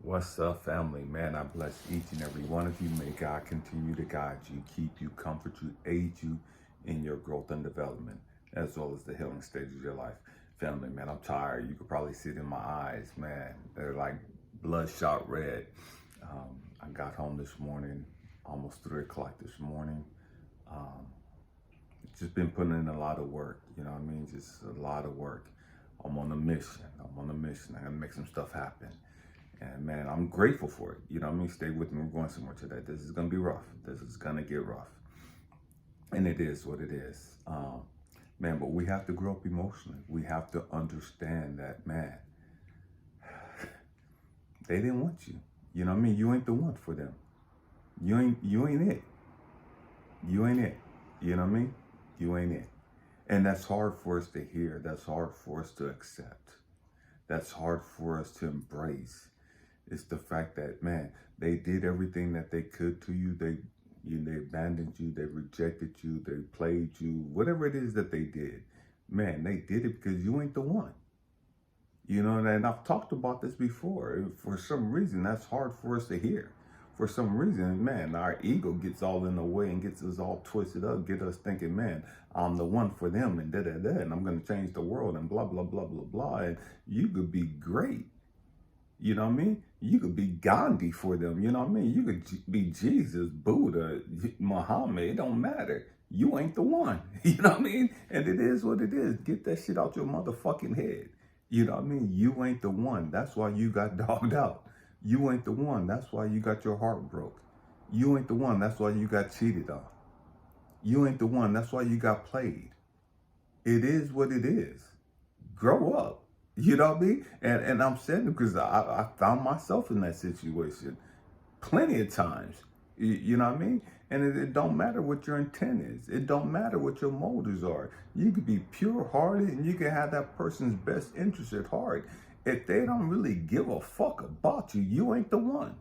What's up, family? Man, I bless each and every one of you. May God continue to guide you, keep you, comfort you, aid you in your growth and development, as well as the healing stage of your life. Family, man, I'm tired. You could probably see it in my eyes, man. They're like bloodshot red. I got home this morning, almost 3 o'clock this morning. Just been putting in a lot of work, you know what I mean? Just a lot of work. I'm on a mission. I gotta make some stuff happen. And man, I'm grateful for it. You know what I mean? Stay with me. We're going somewhere today. This is going to be rough. This is going to get rough. And it is what it is. Man, but we have to grow up emotionally. We have to understand that, man, they didn't want you. You know what I mean? You ain't the one for them. You ain't it. You ain't it. You know what I mean? You ain't it. And that's hard for us to hear. That's hard for us to accept. That's hard for us to embrace. It's the fact that, man, they did everything that they could to you. They abandoned you. They rejected you. They played you. Whatever it is that they did, man, they did it because you ain't the one. You know, and I've talked about this before. For some reason, that's hard for us to hear. For some reason, man, our ego gets all in the way and gets us all twisted up, get us thinking, man, I'm the one for them and da-da-da, and I'm going to change the world and blah, blah, blah, blah, blah. And you could be great. You know what I mean? You could be Gandhi for them. You know what I mean? You could be Jesus, Buddha, Muhammad. It don't matter. You ain't the one. You know what I mean? And it is what it is. Get that shit out your motherfucking head. You know what I mean? You ain't the one. That's why you got dogged out. You ain't the one. That's why you got your heart broke. You ain't the one. That's why you got cheated on. You ain't the one. That's why you got played. It is what it is. Grow up. You know what I mean? And I'm saying it because I found myself in that situation plenty of times. You know what I mean? And it don't matter what your intent is. It don't matter what your motives are. You could be pure-hearted and you can have that person's best interest at heart. If they don't really give a fuck about you, you ain't the one.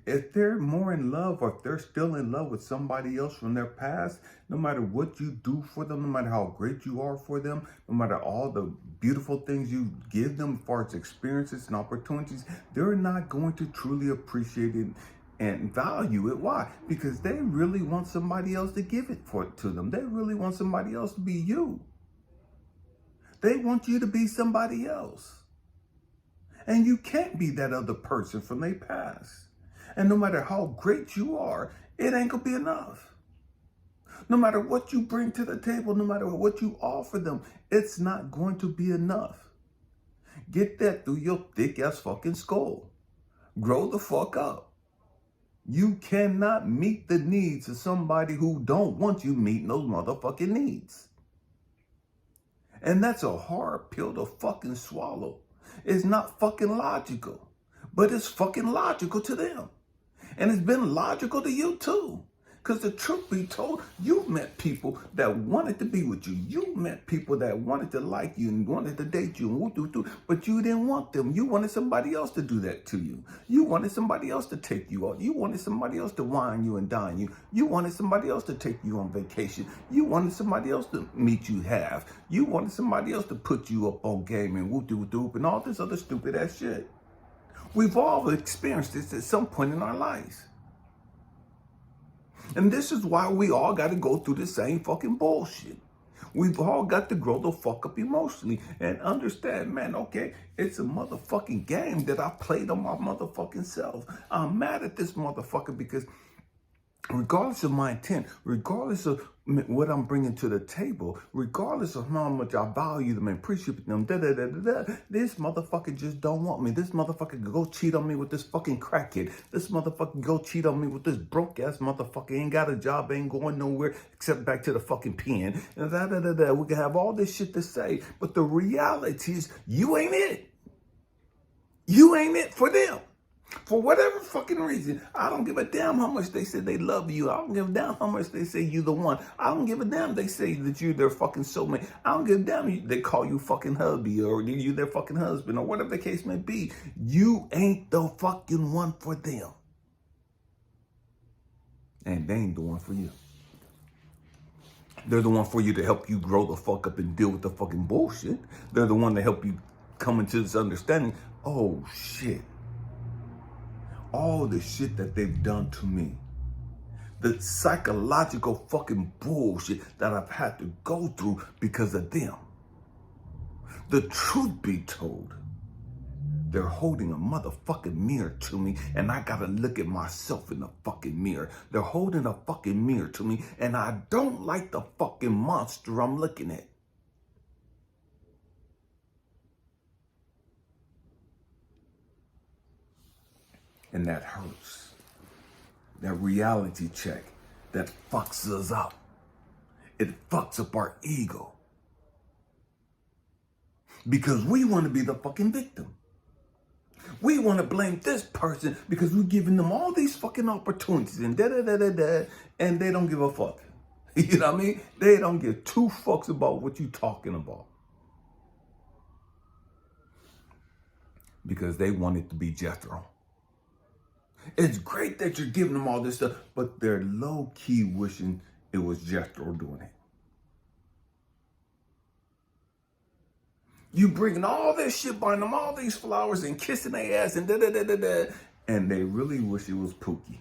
If they're more in love or if they're still in love with somebody else from their past, no matter what you do for them, no matter how great you are for them, no matter all the beautiful things you give them as far as experiences and opportunities, they're not going to truly appreciate it and value it. Why? Because they really want somebody else to give it to them. They really want somebody else to be you. They want you to be somebody else. And you can't be that other person from their past. And no matter how great you are, it ain't gonna be enough. No matter what you bring to the table, no matter what you offer them, it's not going to be enough. Get that through your thick ass fucking skull. Grow the fuck up. You cannot meet the needs of somebody who don't want you meeting those motherfucking needs. And that's a hard pill to fucking swallow. It's not fucking logical, but it's fucking logical to them. And it's been logical to you too. Because the truth be told, you met people that wanted to be with you. You met people that wanted to like you and wanted to date you, but you didn't want them. You wanted somebody else to do that to you. You wanted somebody else to take you out. You wanted somebody else to wine you and dine you. You wanted somebody else to take you on vacation. You wanted somebody else to meet you half. You wanted somebody else to put you up on game and and all this other stupid ass shit. We've all experienced this at some point in our lives. And this is why we all got to go through the same fucking bullshit. We've all got to grow the fuck up emotionally and understand, man, okay, it's a motherfucking game that I played on my motherfucking self. I'm mad at this motherfucker because regardless of my intent, regardless of what I'm bringing to the table, regardless of how much I value them and appreciate them, this motherfucker just don't want me. This motherfucker can go cheat on me with this fucking crackhead. This motherfucker can go cheat on me with this broke ass motherfucker. Ain't got a job, ain't going nowhere except back to the fucking pen. And we can have all this shit to say, but the reality is you ain't it. You ain't it for them. For whatever fucking reason, I don't give a damn how much they say they love you. I don't give a damn how much they say you're the one. I don't give a damn they say that you're their fucking soulmate. I don't give a damn they call you fucking hubby or you their fucking husband or whatever the case may be. You ain't the fucking one for them. And they ain't the one for you. They're the one for you to help you grow the fuck up and deal with the fucking bullshit. They're the one to help you come into this understanding. Oh, shit. all the shit that they've done to me, the psychological fucking bullshit that I've had to go through because of them. The truth be told, they're holding a motherfucking mirror to me, and I gotta look at myself in the fucking mirror. They're holding a fucking mirror to me, and I don't like the fucking monster I'm looking at. And that hurts. That reality check that fucks us up. It fucks up our ego. Because we want to be the fucking victim. We want to blame this person because we're giving them all these fucking opportunities and and they don't give a fuck. You know what I mean? They don't give two fucks about what you're talking about. Because they want it to be Jethro. It's great that you're giving them all this stuff, but they're low-key wishing it was Jethro doing it. You bringing all this shit, buying them all these flowers and kissing their ass and and they really wish it was Pookie.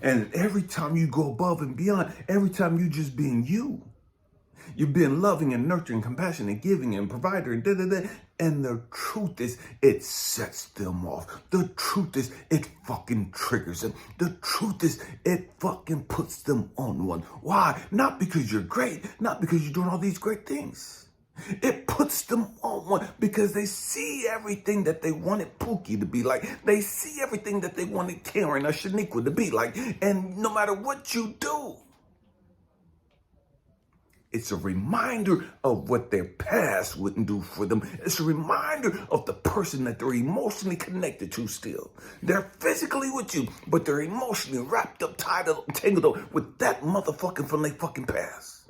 And every time you go above and beyond, every time you just being you, you're being loving and nurturing, compassionate, giving and provider and and the truth is, it sets them off. The truth is, it fucking triggers them. The truth is, it fucking puts them on one. Why? Not because you're great, not because you're doing all these great things. It puts them on one because they see everything that they wanted Pookie to be like. They see everything that they wanted Karen or Shaniqua to be like. And no matter what you do, it's a reminder of what their past wouldn't do for them. It's a reminder of the person that they're emotionally connected to still. They're physically with you, but they're emotionally wrapped up, tied up, tangled up with that motherfucker from their fucking past.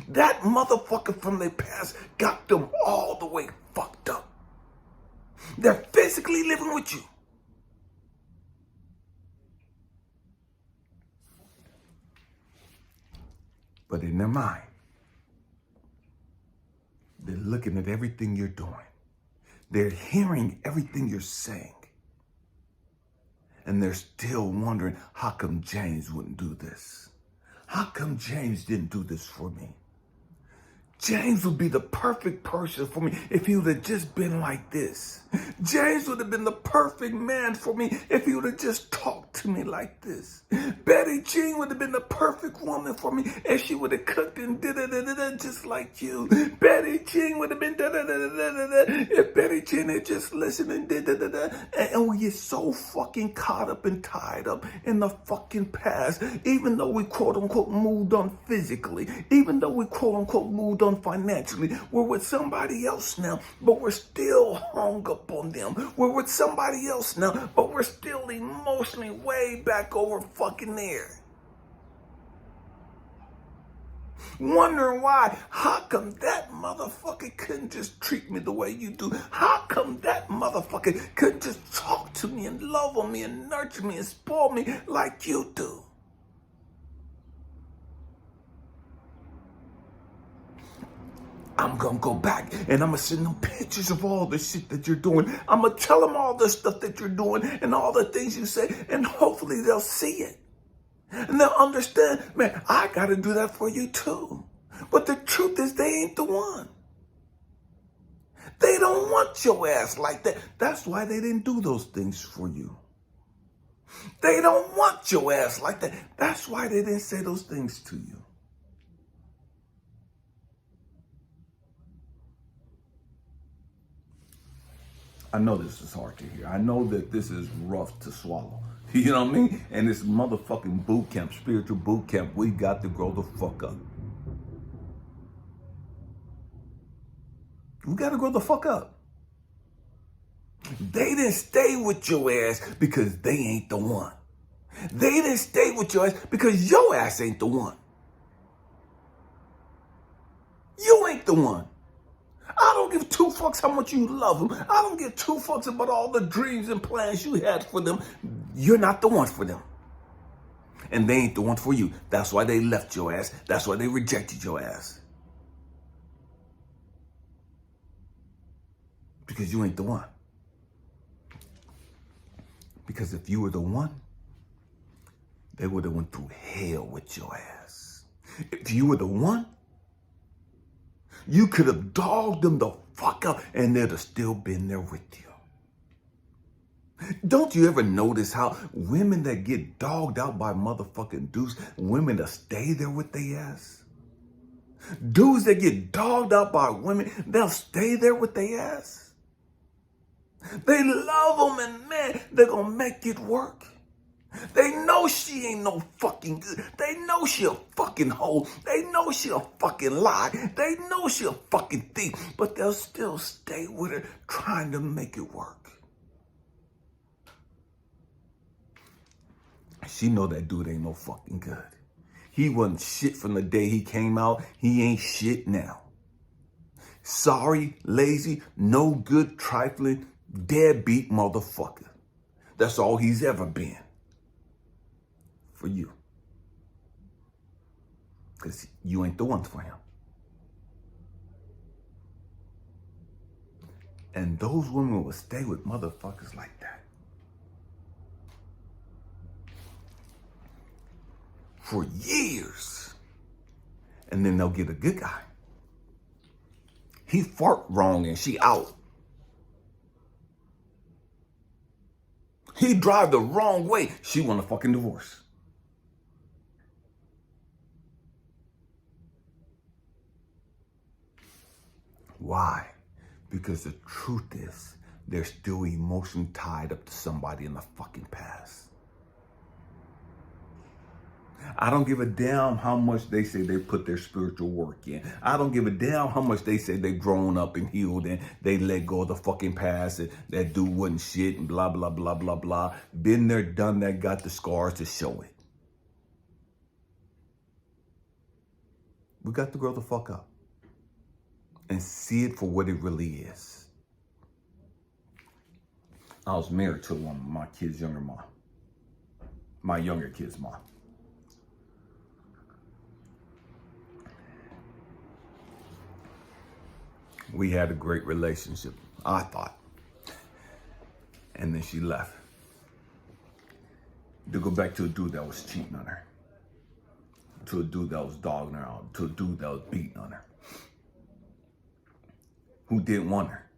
That motherfucker from their past got them all the way fucked up. They're physically living with you. But in their mind, they're looking at everything you're doing. They're hearing everything you're saying. And they're still wondering, how come James wouldn't do this? How come James didn't do this for me? James would be the perfect person for me if he would have just been like this. James would have been the perfect man for me if he would have just talked to me like this. Betty Jean would have been the perfect woman for me if she would have cooked and just like you. Betty Jean would have been if Betty Jean had just listened and And we get so fucking caught up and tied up in the fucking past, even though we quote unquote moved on physically, even though we quote unquote moved on financially, we're with somebody else now, but we're still hung up on them. We're with somebody else now, but we're still emotionally way back over fucking there. Wondering why, how come that motherfucker couldn't just treat me the way you do? How come that motherfucker couldn't just talk to me and love on me and nurture me and spoil me like you do? I'm going to go back and I'm going to send them pictures of all the shit that you're doing. I'm going to tell them all the stuff that you're doing and all the things you say, and hopefully they'll see it. And they'll understand, man, I got to do that for you too. But the truth is, they ain't the one. They don't want your ass like that. That's why they didn't do those things for you. They don't want your ass like that. That's why they didn't say those things to you. I know this is hard to hear. I know that this is rough to swallow. You know what I mean? And this motherfucking boot camp, spiritual boot camp, we got to grow the fuck up. We got to grow the fuck up. They didn't stay with your ass because they ain't the one. They didn't stay with your ass because your ass ain't the one. You ain't the one. I don't give two fucks how much you love them. I don't give two fucks about all the dreams and plans you had for them. You're not the one for them. And they ain't the one for you. That's why they left your ass. That's why they rejected your ass. Because you ain't the one. Because if you were the one, they would have went through hell with your ass. If you were the one, you could have dogged them the fuck out and they'd have still been there with you. Don't you ever notice how women that get dogged out by motherfucking dudes, women that stay there with their ass? Dudes that get dogged out by women, they'll stay there with their ass. They love them and man, they're gonna make it work. They know she ain't no fucking good. They know she a fucking hoe. They know she a fucking lie. They know she a fucking thief. But they'll still stay with her trying to make it work. She know that dude ain't no fucking good. He wasn't shit from the day he came out. He ain't shit now. Sorry, lazy, no good, trifling, deadbeat motherfucker. That's all he's ever been. For you. Because you ain't the one for him. And those women will stay with motherfuckers like that. For years. And then they'll get a good guy. He fart wrong and she out. He drive the wrong way. She want a fucking divorce. Why? Because the truth is, they're still emotionally tied up to somebody in the fucking past. I don't give a damn how much they say they put their spiritual work in. I don't give a damn how much they say they've grown up and healed and they let go of the fucking past and that dude wasn't shit and blah, blah, blah, blah, blah. Been there, done that, got the scars to show it. We got to grow the fuck up and see it for what it really is. I was married to one of my kids' younger mom. My younger kid's mom. We had a great relationship, I thought. And then she left. To go back to a dude that was cheating on her. To a dude that was dogging her out. To a dude that was beating on her. Who didn't want her.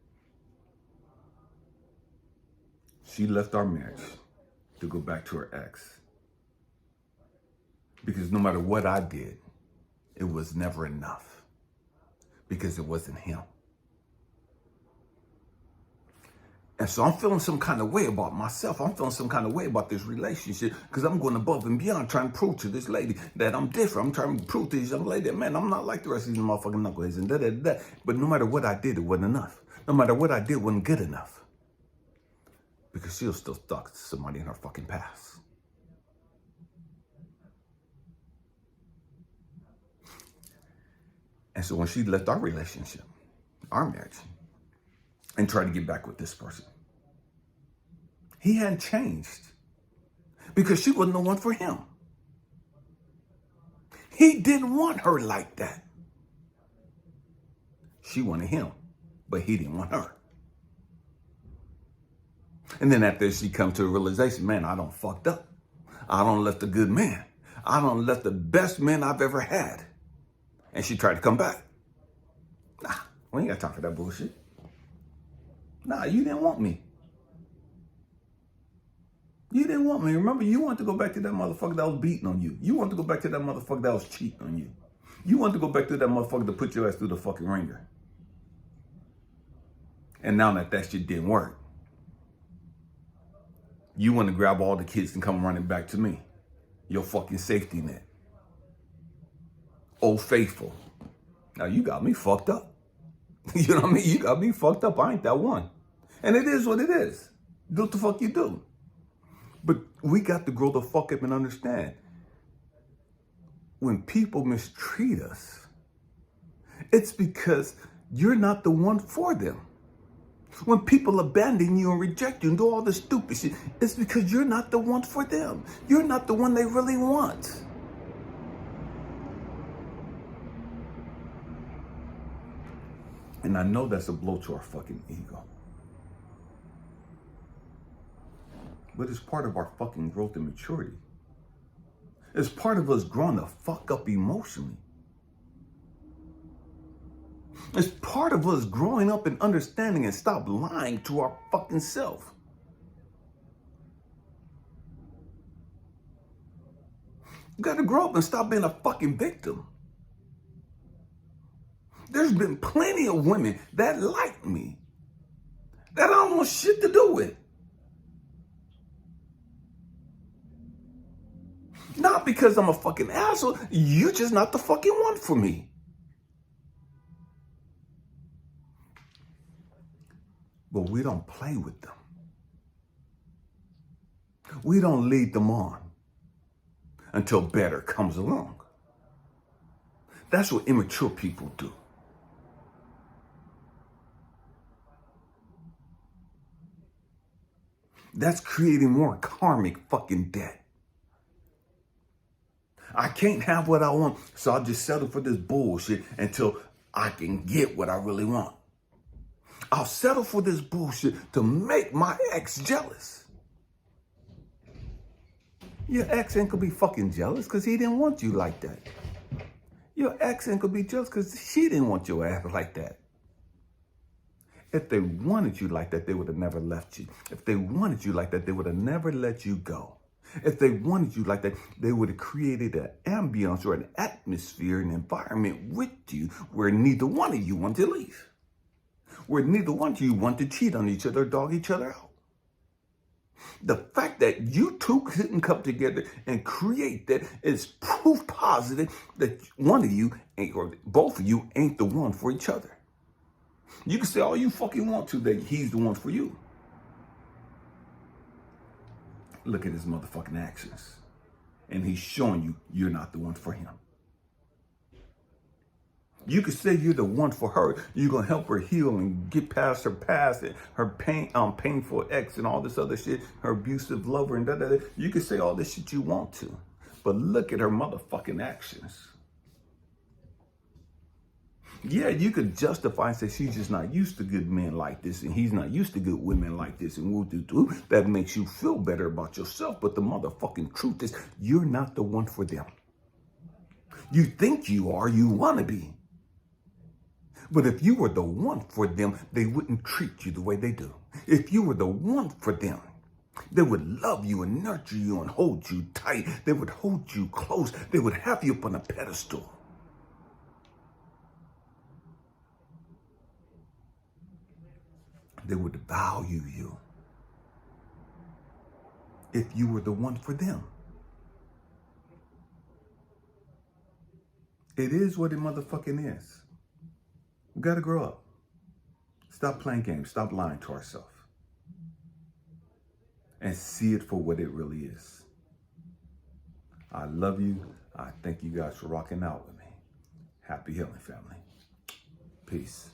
She left our marriage to go back to her ex. Because no matter what I did, it was never enough. Because it wasn't him. And so I'm feeling some kind of way about myself. I'm feeling some kind of way about this relationship because I'm going above and beyond trying to prove to this lady that I'm different. I'm trying to prove to this young lady that, man, I'm not like the rest of these motherfucking knuckleheads and da-da-da-da. But no matter what I did, it wasn't enough. No matter what I did, it wasn't good enough. Because she was still stuck to somebody in her fucking past. And so when she left our relationship, our marriage, and tried to get back with this person, he hadn't changed because she wasn't the one for him. He didn't want her like that. She wanted him, but he didn't want her. And then after she come to a realization, man, I done fucked up. I done left a good man. I done left the best man I've ever had. And she tried to come back. Nah, we ain't got time for that bullshit. Nah, you didn't want me. You didn't want me. Remember, you wanted to go back to that motherfucker that was beating on you. You wanted to go back to that motherfucker that was cheating on you. You wanted to go back to that motherfucker that put your ass through the fucking ringer. And now that shit didn't work, you want to grab all the kids and come running back to me. Your fucking safety net. Old faithful. Now you got me fucked up. You know what I mean? You got me fucked up. I ain't that one. And it is what it is. Do what the fuck you do. But we got to grow the fuck up and understand. When people mistreat us, it's because you're not the one for them. When people abandon you and reject you and do all this stupid shit, it's because you're not the one for them. You're not the one they really want. And I know that's a blow to our fucking ego. But it's part of our fucking growth and maturity. It's part of us growing the fuck up emotionally. It's part of us growing up and understanding and stop lying to our fucking self. You gotta grow up and stop being a fucking victim. There's been plenty of women that like me that I don't want shit to do with. Not because I'm a fucking asshole. You're just not the fucking one for me. But we don't play with them. We don't lead them on until better comes along. That's what immature people do. That's creating more karmic fucking debt. I can't have what I want, so I'll just settle for this bullshit until I can get what I really want. I'll settle for this bullshit to make my ex jealous. Your ex ain't gonna be fucking jealous because he didn't want you like that. Your ex ain't gonna be jealous because she didn't want your ass like that. If they wanted you like that, they would have never left you. If they wanted you like that, they would have never let you go. If they wanted you like that, they would have created an ambience or an atmosphere, an environment with you where neither one of you want to leave. Where neither one of you want to cheat on each other or dog each other out. The fact that you two couldn't come together and create that is proof positive that one of you ain't, or both of you ain't the one for each other. You can say all you fucking want to that he's the one for you. Look at his motherfucking actions. And he's showing you you're not the one for him. You could say you're the one for her. You're going to help her heal and get past her past and her painful ex and all this other shit, her abusive lover and da-da-da. You can say all this shit you want to. But look at her motherfucking actions. Yeah, you could justify and say she's just not used to good men like this and he's not used to good women like this and woo-doo-doo. That makes you feel better about yourself. But the motherfucking truth is you're not the one for them. You think you are, you want to be. But if you were the one for them, they wouldn't treat you the way they do. If you were the one for them, they would love you and nurture you and hold you tight. They would hold you close. They would have you up on a pedestal. They would value you if you were the one for them. It is what it motherfucking is. We gotta grow up. Stop playing games. Stop lying to ourselves. And see it for what it really is. I love you. I thank you guys for rocking out with me. Happy healing, family. Peace.